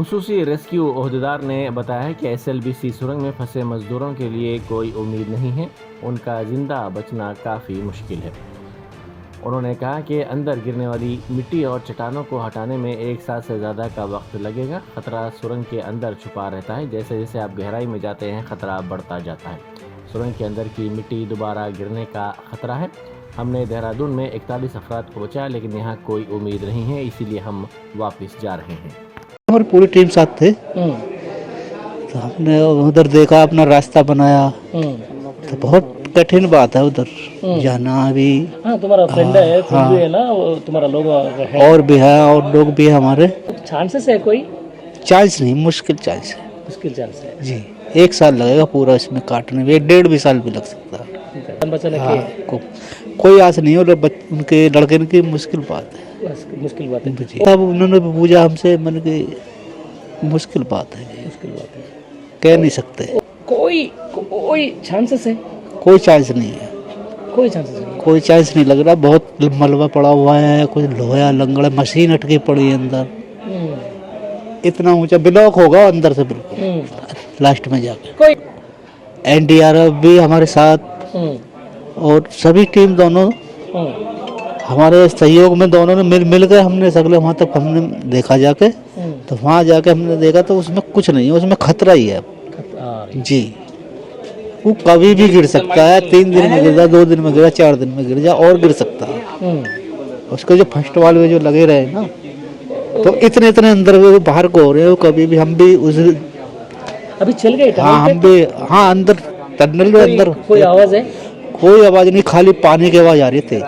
खुसूसी rescue ओहदेदार ने बताया कि एसएलबीसी सुरंग में फंसे मजदूरों के लिए कोई उम्मीद नहीं है, उनका जिंदा बचना काफ़ी मुश्किल है। उन्होंने कहा कि अंदर गिरने वाली मिट्टी और चट्टानों को हटाने में 1 साल से ज़्यादा का वक्त लगेगा। खतरा सुरंग के अंदर छुपा रहता है, जैसे जैसे आप गहराई में जाते हैं खतरा बढ़ता जाता है। सुरंग के अंदर की मिट्टी दोबारा गिरने का खतरा है। हमने देहरादून में 41 अफराद को बचाया, लेकिन यहाँ कोई उम्मीद नहीं है, इसीलिए हम वापस जा रहे हैं। हमारी पूरी टीम साथ थे, तो हमने उधर देखा, अपना रास्ता बनाया। तो बहुत कठिन बात है उधर जाना अभी। हाँ, तुम्हारा फ्रेंड है, तुम हाँ, भी है ना, वो तुम्हारा लोग है। और भी है, और लोग भी है हमारे। चांसेस है कोई? चांस नहीं, मुश्किल चांस है मुश्किल चांस है जी। 1 साल लगेगा पूरा इसमें काटने में, 1.5 भी साल भी लग सकता है। बचाने हाँ, के कोई आस नहीं है, उनके लड़के की मुश्किल बात है मुश्किल बात है। जी। तब उन्होंने भी पूछा हमसे, मन की मुश्किल बात है जी, मुश्किल बात है, कह नहीं सकते। कोई चांसेस है? कोई चांस नहीं है, कोई चांसेस नहीं। कोई चांस नहीं लग रहा। बहुत मलबा पड़ा हुआ है, कुछ लोहा लंगड़ा, मशीन अटकी पड़ी है अंदर। इतना ऊंचा ब्लॉक होगा अंदर से बिल्कुल लास्ट में जाके। कोई एनडीआरएफ भी हमारे साथ, और सभी टीम दोनों हमारे सहयोग में, दोनों ने मिल के हमने सगले वहाँ तक हमने देखा जाके। तो वहाँ जाके हमने देखा तो उसमें कुछ नहीं है, उसमें खतरा ही है जी। वो कभी भी गिर सकता है, 3 दिन में गिर जाए, 2 दिन में गिर जाए, 4 दिन में गिर जाए, और गिर सकता है। उसके जो फर्स्ट वाले में जो लगे रहे ना, तो इतने अंदर वो बाहर को हो रहे हो, कभी भी हम भी उस अभी चल गए? हाँ, हम भी हाँ, अंदर टनल में अंदर कोई आवाज है? कोई आवाज नहीं, खाली पानी की आवाज आ रही थी।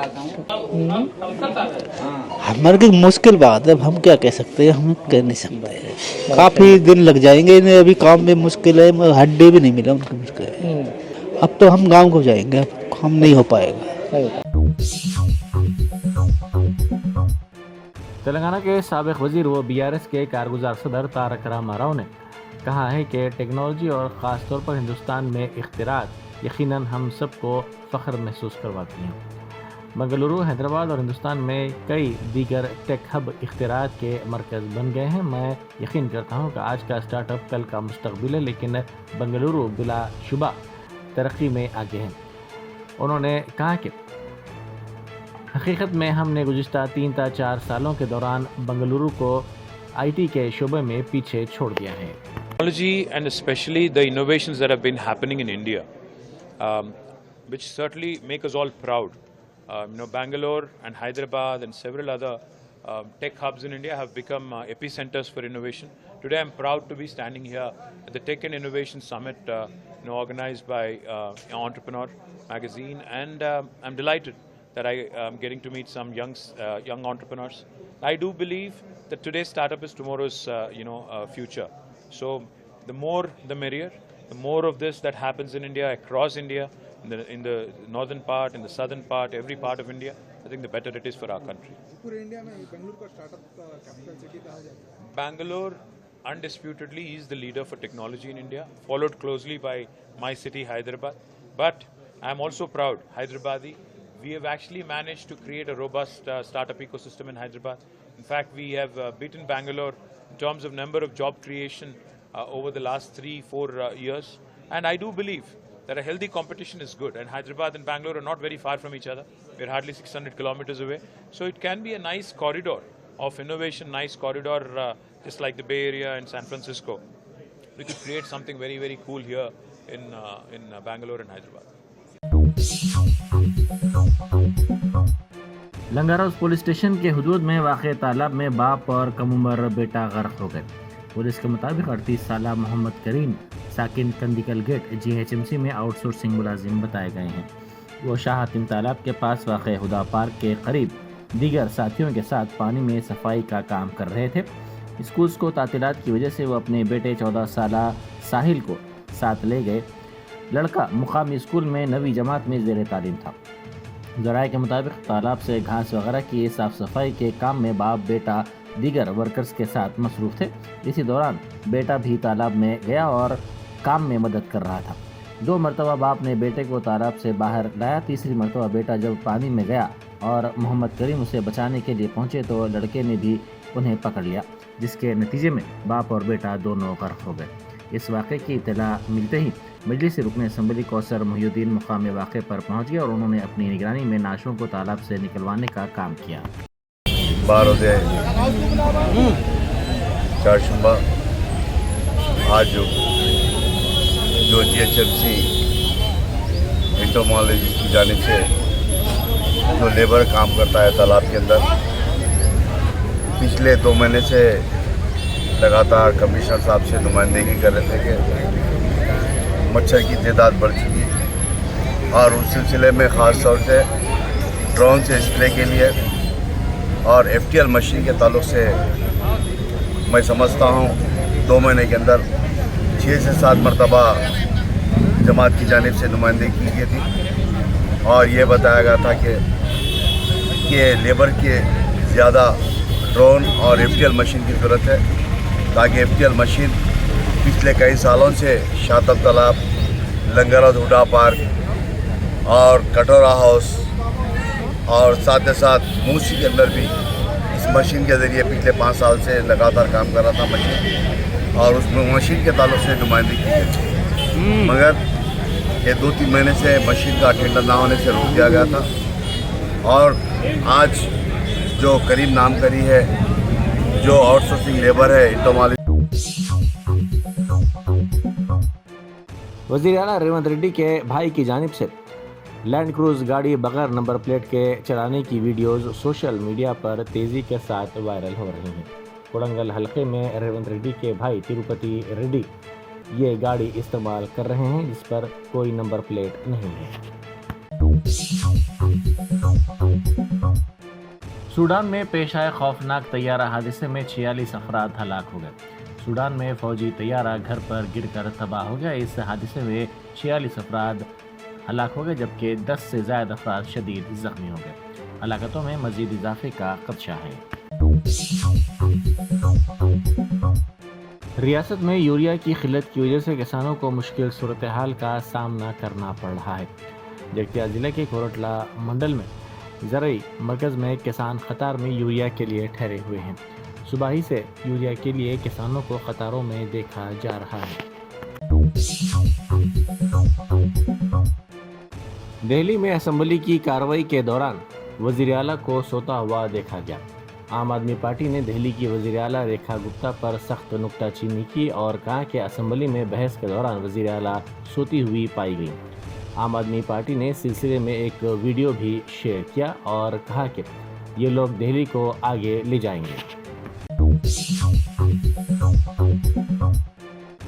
हमारे की मुश्किल बात है, हम क्या कह सकते हैं, हम कह नहीं सकते। काफी दिन लग जाएंगे इन्हें, अभी काम में मुश्किल है, हड्डी भी नहीं मिला उनकी मुश्किल है। अब तो हम गांव को जाएंगे, हम नहीं हो पाएगा। तेलंगाना के साबिक वजीर व बीआरएस के कारगुजार सदर तारक रामा राव ने कहा है कि टेक्नोलॉजी और ख़ास तौर पर हिंदुस्तान में इख्तिरात यकीनन हम सबको फ़ख्र महसूस करवाती हैं। बेंगलुरु, हैदराबाद और हिंदुस्तान में कई दीगर टेक हब इख्तिरात के मरकज़ बन गए हैं। मैं यकीन करता हूँ कि आज का स्टार्टअप कल का मुस्तकबिल है, लेकिन बेंगलुरु बिलाशुबा तरक्की में आगे हैं। उन्होंने कहा कि हकीकत में हमने गुज़िश्ता 3 या 4 सालों के दौरान बेंगलुरु को आईटी के शोबे में पीछे छोड़ दिया है। Technology and especially the innovations that have been happening in India, which certainly make us all proud. Bangalore and Hyderabad and several other tech hubs in India have become epicenters for innovation. Today I'm proud to be standing here at the Tech and Innovation Summit organized by Entrepreneur magazine, and I'm delighted that I am getting to meet some young entrepreneurs. I do believe that today's startup is tomorrow's future. So the more the merrier. The more of this that happens in India, across India, in the northern part, in the southern part, every part of India, I think the better it is for our country. पूरे India में बेंगलुरु को startup capital city कहा जाता है। Bangalore undisputedly is the leader for technology in India, followed closely by my city Hyderabad. But I'm also proud, Hyderabadi, we have actually managed to create a robust startup ecosystem in Hyderabad. In fact, we have beaten Bangalore in terms of number of job creation over the last 3-4 years. And I do believe that a healthy competition is good. And Hyderabad and Bangalore are not very far from each other. We're hardly 600 kilometers away. So it can be a nice corridor of innovation, nice corridor just like the Bay Area and San Francisco. We could create something very, very cool here in Bangalore and Hyderabad. Langar Houz police station के हुदूद में वाक़ तालाब में बाप और कम उम्र बेटा गर्क हो गए। पुलिस के मुताबिक 38 साल मोहम्मद करीम साकिन कंदिकल गेट जीएचएमसी में आउटसोर्सिंग मुलाजिम बताए गए हैं। वो शाह हातिम तालाब के पास वाक़ हुदा पार्क के करीब दीगर साथियों के साथ पानी में सफाई का काम कर रहे थे। स्कूल को तातीलात की वजह से वो अपने बेटे 14 साल साहिल को साथ ले गए। लड़का मुकामी स्कूल में 9वीं जमात में ज़ेर तालीम था। ज़राए के मुताबिक तालाब से घास वगैरह की साफ़ सफाई के काम में बाप बेटा दीगर वर्कर्स के साथ मसरूफ़ थे। इसी दौरान बेटा भी तालाब में गया और काम में मदद कर रहा था। 2 मरतबा बाप ने बेटे को तालाब से बाहर लाया। तीसरी मरतबा बेटा जब पानी में गया और मोहम्मद करीम उसे बचाने के लिए पहुंचे तो लड़के ने भी उन्हें पकड़ लिया। जिसके नतीजे में बाप और बेटा दोनों गर्क हो गए। इस वाक़े की इत्तला मिलते ही मजलिस रुकन असम्बली कौसर मोहिउद्दीन मुकाम वाक़े पर पहुँच गए और उन्होंने अपनी निगरानी में नाशों को तालाब से निकलवाने का काम किया। 12 आज जो GHMC इंटोमोलॉजिस्ट की जानिब से जो लेबर काम करता है तालाब के अंदर, पिछले 2 महीने से लगातार कमिश्नर साहब से नुमाइंदगी कर रहे थे कि मच्छर की तादाद बढ़ चुकी है और उस सिलसिले में ख़ास तौर से ड्रोन से स्प्रे के लिए और FTL मशीन के ताल्लुक से मैं समझता हूँ 2 महीने के अंदर 6 से 7 मरतबा जमात की जानिब से नुमाइंदगी की गई थी और ये बताया गया था कि लेबर के ज़्यादा ड्रोन और FTL मशीन की ज़रूरत है, ताकि FTL मशीन पिछले कई सालों से शातब तालाब, लंगर हुडा पार्क और कटोरा हाउस और साथ ही साथ मूसी के अंदर भी इस मशीन के ज़रिए पिछले 5 साल से लगातार काम कर रहा था मशीन, और उसमें मशीन के ताल्लुक से नुमाइंदगी की गई थी। मगर ये 2-3 महीने से मशीन का टेंडर ना होने से रोक दिया गया था और आज जो करीम नाम करी है, जो आउटसोर्सिंग लेबर है इंटोमोलॉजी। वज़ीर आला रेवंत रेड्डी के भाई की जानिब से लैंड क्रूज गाड़ी बगैर नंबर प्लेट के चलाने की वीडियोज़ सोशल मीडिया पर तेज़ी के साथ वायरल हो रही हैं। कोडंगल हलके में रेवंत रेड्डी के भाई तिरुपति रेड्डी ये गाड़ी इस्तेमाल कर रहे हैं जिस पर कोई नंबर प्लेट नहीं है। सूडान में पेश आए खौफनाक तैयारा हादसे में 46 अफराद हलाक हो गए। सूडान में फौजी तैयारा घर पर गिरकर तबाह हो गया। इस हादसे में 46 अफराद हलाक हो गए जबकि 10 से ज़्यादा अफराद शदीद ज़ख्मी हो गए। हलाकतों में मज़ीद इजाफे का खदशा है। रियासत में यूरिया की किल्लत की वजह से किसानों को मुश्किल सूरत हाल का सामना करना पड़ रहा है। जगतिया ज़िले के कोरटला मंडल में ज़रई मरकज़ में किसान कतार में यूरिया के लिए ठहरे हुए हैं। सुबह ही से यूरिया के लिए किसानों को कतारों में देखा जा रहा है। दिल्ली में असम्बली की कार्रवाई के दौरान वज़ीर आला को सोता हुआ देखा गया। आम आदमी पार्टी ने दिल्ली की वज़ीर आला रेखा गुप्ता पर सख्त नुक्ताचीनी की और कहा कि असम्बली में बहस के दौरान वज़ीर आला सोती हुई पाई गई। आम आदमी पार्टी ने इस सिलसिले में एक वीडियो भी शेयर किया और कहा कि ये लोग दिल्ली को आगे ले जाएंगे।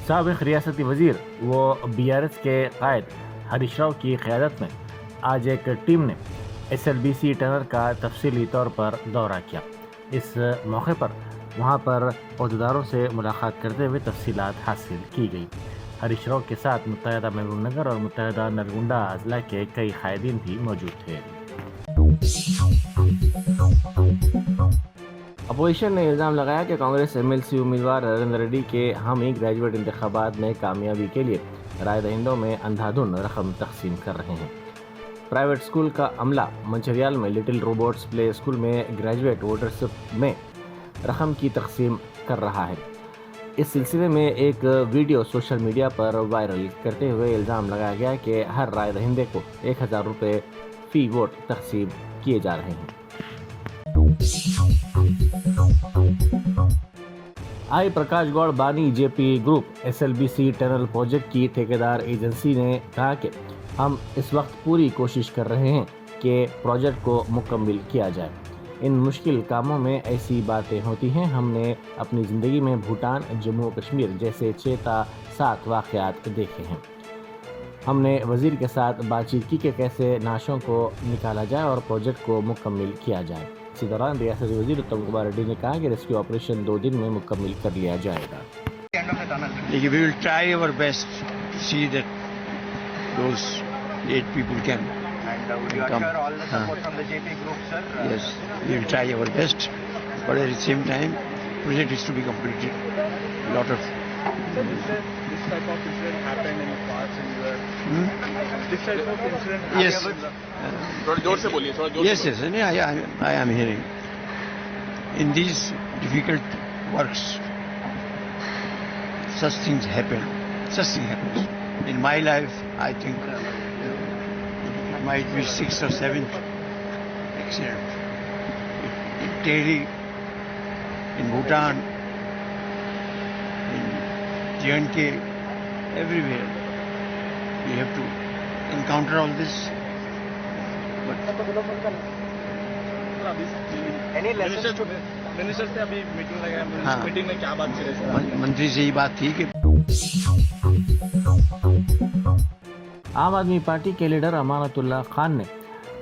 साबिक़ रियासती वज़ीर व BRS के कायद हरीश राव की क़यादत में आज एक टीम ने SLBC टनल का तफसीली तौर पर दौरा किया। इस मौके पर वहां पर अहदेदारों से मुलाकात करते हुए तफसीलात हासिल की गई। हरीश राव के साथ मुत्तहिदा महबूबनगर और मुत्तहिदा नरगुंडा अजला के कई कायदीन भी मौजूद थे। अपोजिशन ने इल्ज़ाम लगाया कि कांग्रेस MLC उम्मीदवार नरेंद्र रेड्डी के हामी ग्रेजुएट इंतखाबात में कामयाबी के लिए राय दहिंदों में अंधाधुन रकम तकसीम कर रहे हैं। प्राइवेट स्कूल का अमला मंचरियाल में लिटिल रोबोट्स प्ले स्कूल में ग्रेजुएट वोटरशिप में रकम की तकसीम कर रहा है। इस सिलसिले में एक वीडियो सोशल मीडिया पर वायरल करते हुए इल्ज़ाम लगाया गया कि हर राय दहिंदे को 1000 रुपये फ़ी वोट तकसीम किए जा रहे हैं। आई प्रकाश गौड़ बानी JP group SLBC tunnel project की ठेकेदार एजेंसी ने कहा कि हम इस वक्त पूरी कोशिश कर रहे हैं कि प्रोजेक्ट को मुकम्मल किया जाए। इन मुश्किल कामों में ऐसी बातें होती हैं। हमने अपनी ज़िंदगी में भूटान, जम्मू कश्मीर जैसे 6-7 वाक़यात देखे हैं। हमने वज़ीर के साथ बातचीत की कि कैसे नाशों को निकाला जाए और प्रोजेक्ट को मुकम्मल किया जाए। इसी दौरान रियासती वज़ीर उत्तम कुमार रेड्डी ने कहा कि रेस्क्यू ऑपरेशन 2 दिन में मुकम्मल कर लिया जाएगा। We will try our best to see that those 8 people can come. all the support from the JP group, sir. Yes, we will try our best, but at the same time, project is to be completed. A lot of This type of incident happened in the past and you were this type of incident yes, थोड़ा जोर से बोलिए, थोड़ा जोर yes, yes. I am hearing. In these difficult works, such things happen. Such thing happens. In my life, I think it might be 6th or 7th accident. In Tehri, in Bhutan, in J&K, everywhere. We have to encounter all this. Any lessons to minister से अभी meeting लगाया, हाँ। Meeting में क्या बात करें? मंत्री से ये बात थी कि आम आदमी पार्टी के लीडर अमानतुल्लाह खान ने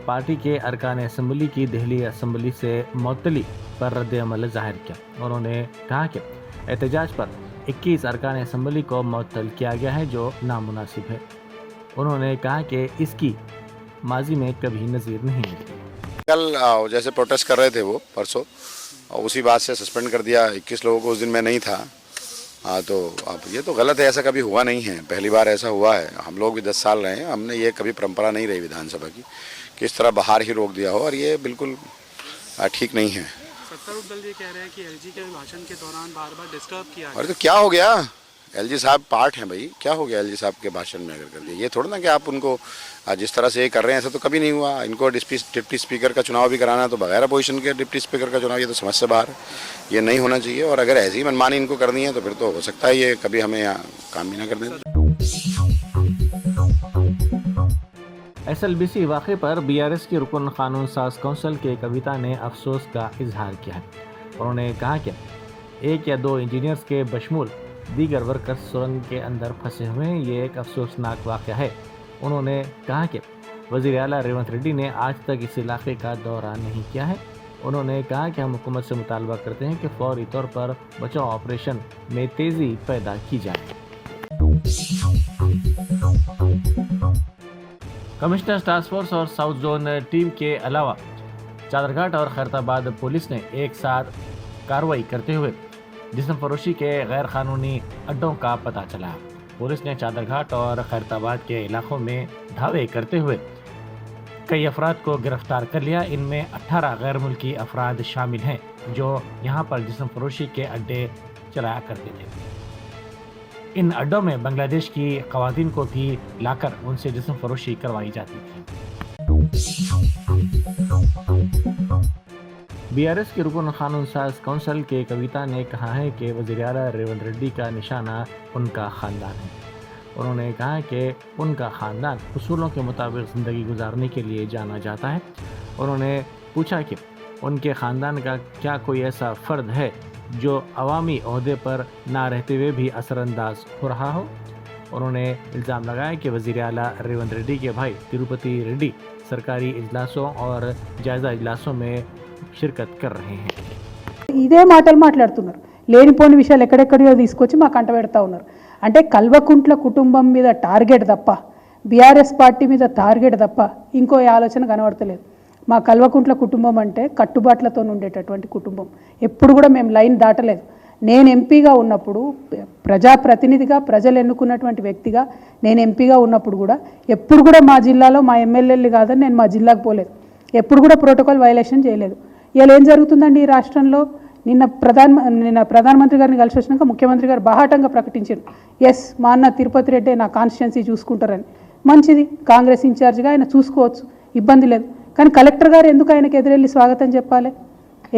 पार्टी के अरकान असम्बली की दिल्ली असम्बली से मुअत्तली पर रद्द-ए-अमल जाहिर किया। उन्होंने कहा कि एहतजाज पर 21 अरकान असम्बली को मुअत्तल किया गया है, जो नामुनासिब है। उन्होंने कहा कि इसकी माजी में कभी नज़ीर नहीं है। कल जैसे प्रोटेस्ट कर रहे थे वो परसों, और उसी बात से सस्पेंड कर दिया 21 लोगों को। उस दिन मैं नहीं था। हाँ, तो अब ये तो गलत है, ऐसा कभी हुआ नहीं है, पहली बार ऐसा हुआ है। हम लोग भी 10 साल रहे हैं, हमने ये कभी परंपरा नहीं रही विधानसभा की कि इस तरह बाहर ही रोक दिया हो, और ये बिल्कुल ठीक नहीं है। सत्तारूढ़ दल ये कह रहे हैं कि एलजी के भाषण के दौरान बार बार डिस्टर्ब किया। अरे तो क्या हो गया, एलजी साहब पार्ट हैं भाई, क्या हो गया एलजी साहब के भाषण में अगर कर दिया? ये थोड़ा ना कि आप उनको जिस तरह से ये कर रहे हैं, ऐसा तो कभी नहीं हुआ। इनको डिप्टी स्पीकर का चुनाव भी कराना, तो बगैर अपोजिशन के डिप्टी स्पीकर का चुनाव, ये तो समझ से बाहर है, ये नहीं होना चाहिए। और अगर ऐसी ही मनमानी इनको करनी है तो फिर तो हो सकता है ये कभी हमें यहाँ काम भी ना कर दें। SLBC वाक़े पर BRS की रुकन कानून साज कौंसिल के कविता ने अफसोस का इजहार किया है। उन्होंने कहा कि 1 या 2 इंजीनियर्स के बशमूल दीगर वर्कर्स सुरंग के अंदर फंसे हुए हैं, ये एक अफसोसनाक वाक़या है। उन्होंने कहा कि वज़ीर आला रेवंत रेड्डी ने आज तक इस इलाके का दौरा नहीं किया है। उन्होंने कहा कि हम हुकूमत से मुतालबा करते हैं कि फौरी तौर पर बचाव ऑपरेशन में तेज़ी पैदा की जाए। कमिश्नर टास्क फोर्स और साउथ जोन टीम के अलावा चादरघाट और खैरताबाद पुलिस ने एक साथ कार्रवाई करते हुए जिस्म फरोशी के गैर कानूनी अड्डों का पता चला। पुलिस ने चादरघाट और खैरताबाद के इलाकों में धावे करते हुए कई अफराद को गिरफ्तार कर लिया। इनमें 18 गैर मुल्की अफराद शामिल हैं जो यहाँ पर जिस्म फरोशी के अड्डे चलाया करते थे। इन अड्डों में बांग्लादेश की ख़वातीन को भी लाकर उनसे जिस्म फरोशी करवाई जाती थी। BRS की रुकन कानून साज कौंसिल के कविता ने कहा है कि वज़ीर आला रेवंत रेड्डी का निशाना उनका ख़ानदान है। उन्होंने कहा कि उनका ख़ानदान उसूलों के मुताबिक ज़िंदगी गुजारने के लिए जाना जाता है। उन्होंने पूछा कि उनके ख़ानदान का क्या कोई ऐसा फ़र्द है जो अवामी ओहदे पर ना रहते हुए भी असरअंदाज हो रहा हो। उन्होंने इल्ज़ाम लगाया कि वज़ीर आला रेवंत रेड्डी के भाई तिरुपति रेड्डी सरकारी इजलासों और जायज़ा इजलासों में షిర్కత్ కర్ రహే హై। ఇదే మాటలు మాట్లాడుతున్నారు, లేనిపోని విషయాలు ఎక్కడెక్కడియో తీసుకొచ్చి మాకు అంటబెడతా ఉన్నారు. అంటే కల్వకుంట్ల కుటుంబం మీద టార్గెట్ తప్ప, బీఆర్ఎస్ పార్టీ మీద టార్గెట్ తప్ప ఇంకో ఆలోచన కనబడతలేదు. మా కల్వకుంట్ల కుటుంబం అంటే కట్టుబాట్లతో ఉండేటటువంటి కుటుంబం. ఎప్పుడు కూడా మేము లైన్ దాటలేదు. నేను ఎంపీగా ఉన్నప్పుడు, ప్రజాప్రతినిధిగా ప్రజలు ఎన్నుకున్నటువంటి వ్యక్తిగా నేను ఎంపీగా ఉన్నప్పుడు కూడా ఎప్పుడు కూడా మా జిల్లాలో మా ఎమ్మెల్యేలు కాదని నేను మా జిల్లాకు పోలేదు. ఎప్పుడు కూడా ప్రోటోకాల్ వైలేషన్ చేయలేదు. ఇలా ఏం జరుగుతుందండి ఈ రాష్ట్రంలో? నిన్న ప్రధానమంత్రి గారిని కలిసి వచ్చినాక ముఖ్యమంత్రి గారు బాహాటంగా ప్రకటించారు, ఎస్ మా అన్న తిరుపతి రెడ్డి నా కాన్స్టిట్యున్సీ చూసుకుంటారని. మంచిది, కాంగ్రెస్ ఇన్ఛార్జ్గా ఆయన చూసుకోవచ్చు, ఇబ్బంది లేదు. కానీ కలెక్టర్ గారు ఎందుకు ఆయనకు ఎదురెళ్ళి స్వాగతం చెప్పాలి?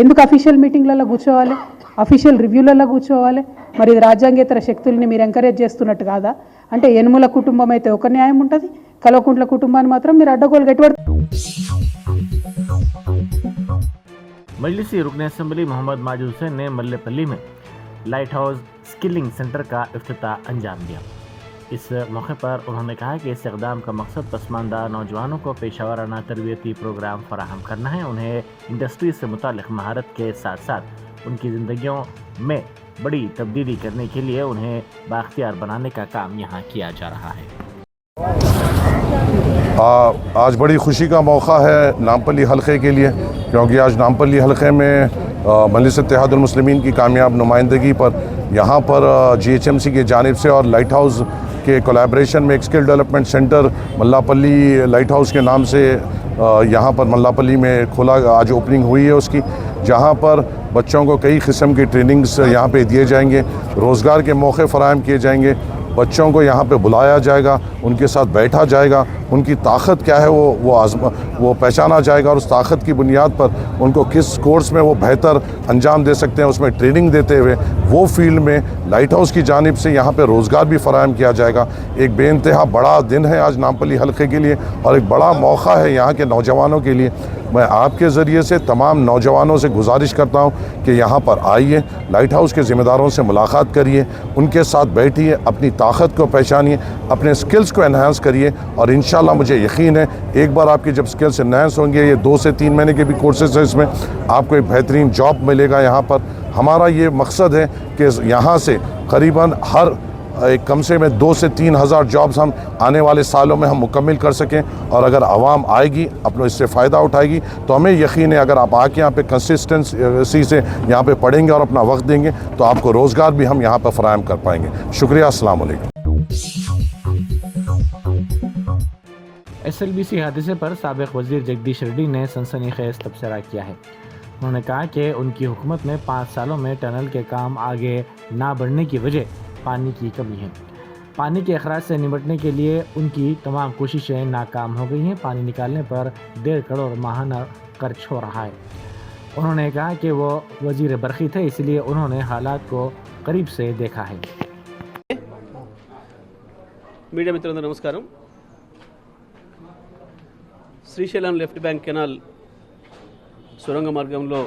ఎందుకు అఫీషియల్ మీటింగ్లలో కూర్చోవాలి, అఫీషియల్ రివ్యూలలో కూర్చోవాలి? మరి ఇది రాజ్యాంగేతర శక్తుల్ని మీరు ఎంకరేజ్ చేస్తున్నట్టు కాదా? అంటే యనుమల కుటుంబం అయితే ఒక న్యాయం ఉంటుంది, కల్వకుంట్ల కుటుంబాన్ని మాత్రం మీరు అడ్డగోలు గట్టిపడతారు. मजलिसी रुकन असम्बली मोहम्मद माजिद हुसैन ने मल्लेपल्ली में लाइट हाउस स्किलिंग सेंटर का इफ्तिताह अंजाम दिया। इस मौके पर उन्होंने कहा कि इस इक़दाम का मकसद पसमानदा नौजवानों को पेशावराना तरबियती प्रोग्राम फराहम करना है, उन्हें इंडस्ट्री से मुतालिक महारत के साथ साथ उनकी ज़िंदगियों में बड़ी तब्दीली करने के लिए उन्हें बाख्तियार बनाने का काम यहाँ किया जा रहा है। आज बड़ी खुशी का मौका है नामपल्ली हलक़े के लिए, क्योंकि आज नामपल्ली हलक़े में मजलिस इत्तेहादुल मुस्लिमीन की कामयाब नुमाइंदगी पर यहाँ पर GHMC की जानिब से और लाइट हाउस के कोलैबोरेशन में एक skill development centre Mallapalli light house के नाम से यहाँ पर मल्लापल्ली में खोला, आज ओपनिंग हुई है उसकी। जहाँ पर बच्चों को कई किस्म की ट्रेनिंग्स यहाँ पे दिए जाएंगे, रोज़गार के मौके फ़राहम किए जाएंगे, बच्चों को यहाँ पे बुलाया जाएगा, उनके साथ बैठा जाएगा, उनकी ताकत क्या है वो पहचाना जाएगा और उस ताकत की बुनियाद पर उनको किस कोर्स में वो बेहतर अंजाम दे सकते हैं उसमें ट्रेनिंग देते हुए वो फील्ड में लाइट हाउस की जानिब से यहाँ पे रोज़गार भी फ़राहम किया जाएगा। एक बेइंतहा बड़ा दिन है आज नामपल्ली हल्के के लिए और एक बड़ा मौका है यहाँ के नौजवानों के लिए। मैं आपके ज़रिए से तमाम नौजवानों से गुजारिश करता हूँ कि यहाँ पर आइए, लाइट हाउस के ज़िम्मेदारों से मुलाकात करिए, उनके साथ बैठिए, अपनी ताकत को पहचानिए, अपने स्किल्स को एनहांस करिए और इंशाल्लाह मुझे यकीन है एक बार आपकी जब स्किल्स एनहांस होंगे, ये 2 से 3 महीने के भी कोर्सेज हैं, इसमें आपको एक बेहतरीन जॉब मिलेगा। यहाँ पर हमारा ये मकसद है कि यहाँ से करीबन हर एक कम से में 2 से 3 हज़ार जॉब्स हम आने वाले सालों में हम मुकम्मिल कर सकें और अगर आवाम आएगी अपना इससे फ़ायदा उठाएगी तो हमें यकीन है अगर आप आके यहाँ पे कंसिस्टेंसी से यहाँ पे पढ़ेंगे और अपना वक्त देंगे तो आपको रोज़गार भी हम यहाँ पर फ़राहम कर पाएंगे। शुक्रिया, अस्सलाम वालेकुम। SLBC हादसे पर साबिक़ वज़ीर जगदीश रेड्डी ने सनसनीखेज़ तबसरा किया है। उन्होंने कहा कि उनकी हुकूमत में 5 सालों में टनल के काम आगे ना बढ़ने की वजह पानी की कमी है। पानी के अखराज से निपटने के लिए उनकी तमाम कोशिशें नाकाम हो गई हैं। पानी निकालने पर 1.5 करोड़ माहाना खर्च हो रहा है। उन्होंने कहा कि वो वज़ीर बरक़ी थे, इसलिए उन्होंने हालात को करीब से देखा है। మీడియా మిత్రులందరూ నమస్కారం। శ్రీశైలం లెఫ్ట్ బ్యాంక్ కెనాల్ సొరంగ మార్గంలో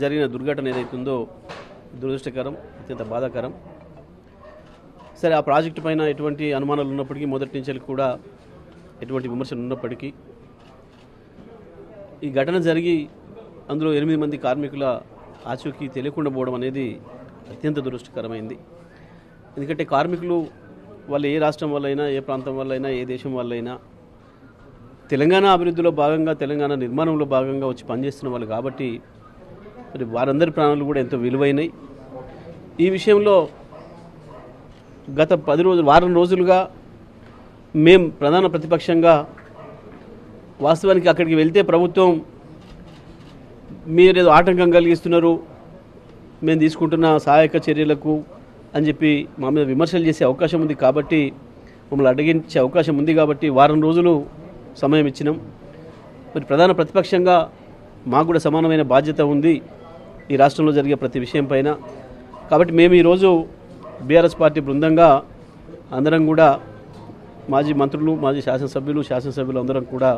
జరిగిన దుర్ఘటన ఏదైతుందో దురదృష్టకరం, అత్యంత బాధాకరం। సరే, ఆ ప్రాజెక్టు పైన ఎటువంటి అనుమానాలు ఉన్నప్పటికీ మొదటి నుంచి కూడా ఎటువంటి విమర్శలు ఉన్నప్పటికీ ఈ ఘటన జరిగి అందులో 8 మంది కార్మికుల ఆచూకీ తెలియకుండా పోవడం అనేది అత్యంత దురదృష్టకరమైంది। ఎందుకంటే కార్మికులు వాళ్ళు ఏ రాష్ట్రం వల్లైనా, ఏ ప్రాంతం వల్లైనా, ఏ దేశం వల్లైనా తెలంగాణ అభివృద్ధిలో భాగంగా, తెలంగాణ నిర్మాణంలో భాగంగా వచ్చి పనిచేస్తున్న వాళ్ళు కాబట్టి మరి వారందరి ప్రాణాలు కూడా ఎంతో విలువైనవి। ఈ విషయంలో గత వారం రోజులుగా మేము ప్రధాన ప్రతిపక్షంగా వాస్తవానికి అక్కడికి వెళ్తే ప్రభుత్వం మీరేదో ఆటంకం కలిగిస్తున్నారు, మేము తీసుకుంటున్న సహాయక చర్యలకు అని చెప్పి మా మీద విమర్శలు చేసే అవకాశం ఉంది కాబట్టి, మమ్మల్ని అడ్డగించే అవకాశం ఉంది కాబట్టి వారం రోజులు సమయం ఇచ్చినాం। మరి ప్రధాన ప్రతిపక్షంగా మాకు కూడా సమానమైన బాధ్యత ఉంది ఈ రాష్ట్రంలో జరిగే ప్రతి విషయం పైన। కాబట్టి మేము ఈరోజు బీఆర్ఎస్ పార్టీ బృందంగా అందరం కూడా మాజీ మంత్రులు, మాజీ శాసనసభ్యులు అందరం కూడా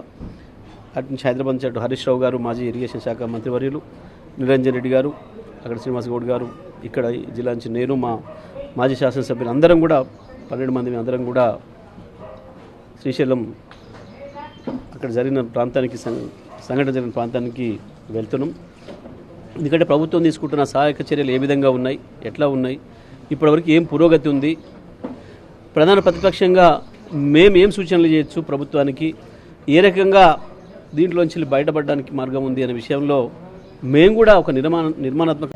అటు నుంచి హైదరాబాద్ నుంచి అటు హరీష్ రావు గారు, మాజీ ఇరిగేషన్ శాఖ మంత్రివర్యులు, నిరంజన్ రెడ్డి గారు, అక్కడ శ్రీనివాస్ గౌడ్ గారు, ఇక్కడ జిల్లా నుంచి నేను, మా మాజీ శాసనసభ్యులు అందరం కూడా 12 మంది అందరం కూడా శ్రీశైలం అక్కడ జరిగిన ప్రాంతానికి, సంఘటన జరిగిన ప్రాంతానికి వెళ్తున్నాం। ఎందుకంటే ప్రభుత్వం తీసుకుంటున్న సహాయక చర్యలు ఏ విధంగా ఉన్నాయి, ఎట్లా ఉన్నాయి, ఇప్పటివరకు ఏం పురోగతి ఉంది, ప్రధాన ప్రతిపక్షంగా మేము ఏం సూచనలు చేయొచ్చు ప్రభుత్వానికి, ఏ రకంగా దీంట్లోంచి బయటపడడానికి మార్గం ఉంది అనే విషయంలో మేము కూడా ఒక నిర్మాణాత్మక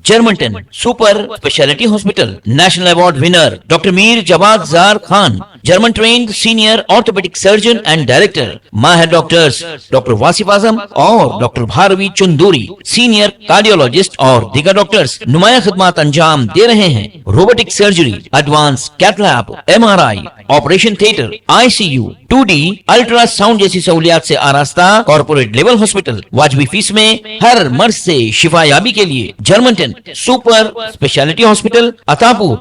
जर्मनटन super speciality hospital national award winner doctor Mir Jawad Jar Khan, German trained senior orthopaedic surgeon and director, माहिर डॉक्टर्स डॉक्टर वासिफ आजम और doctor Bharavi Chanduri, senior cardiologist और दीगर डॉक्टर्स नुमाया खिदमत अंजाम दे रहे हैं। Robotic surgery, advance cath lab, MRI, operation theatre, ICU, 2D ultrasound जैसी सहूलियात से आरास्ता कॉर्पोरेट लेवल हॉस्पिटल। वाजबी फीस में हर मर्ज से शिफायाबी के लिए Germanton super speciality hospital, Attapur,